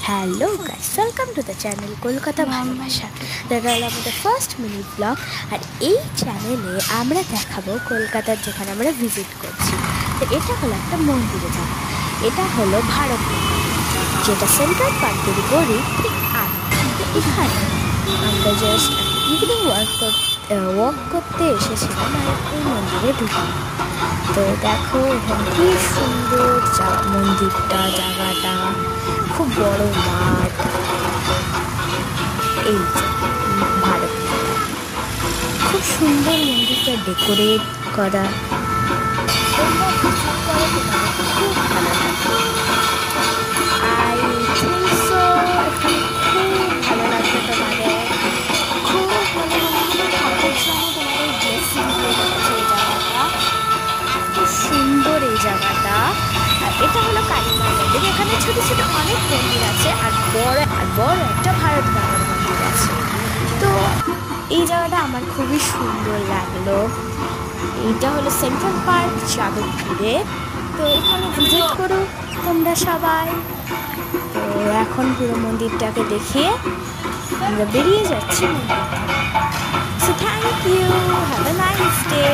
Hello guys, welcome to the channel Kolkata ভালোবাসা। দেখা হলো আমাদের ফার্স্ট মিনিট ব্লগ। আর এই চ্যানেলে আমরা দেখাবো কলকাতার যেখানে আমরা ভিজিট করছি। তো এটা হলো একটা মন্দিরে যাওয়া। এটা হলো ভারত মন্দির, যেটা সেন্ট্রাল পার্কের উপরে ঠিক আগে। তো এখানে আমরা জাস্ট ইভিনিং ওয়াক করতে এসেছিলাম আর এই মন্দিরে ঢুকলাম। তো দেখো এখানে কি সুন্দর মন্দিরটা, জায়গাটা খুব বড় মাঠ। এই যে ভারত, খুব সুন্দর মন্দিরটা ডেকোরেট করা। তোমরা ভিজিট করো, তোমাদের খুব ভালো লাগবে। আই থিঙ্ক সো এখানে খুব ভালো লাগবে তোমাদের, খুব ভালো লাগবে। ঠাকুর সঙ্গে তোমাদের ব্লেসিং হয়ে যাচ্ছে এই জায়গাটা। খুব সুন্দর এই জায়গাটা। আর এটা হলো কালীমা মন্দির। এখানে ছোট ছোট অনেক মন্দির আছে আর বড় একটা ভারত মাতার মন্দির আছে। তো এই জায়গাটা আমার খুবই সুন্দর লাগলো। এইটা হলো সেন্ট্রাল পার্ক যাদবপুরে। তো এখানে ভিজিট করো তোমরা সবাই। তো এখন পুরো মন্দিরটাকে দেখিয়ে আমরা বেরিয়ে যাচ্ছি মন্দির থেকে। So thank you, have a nice day.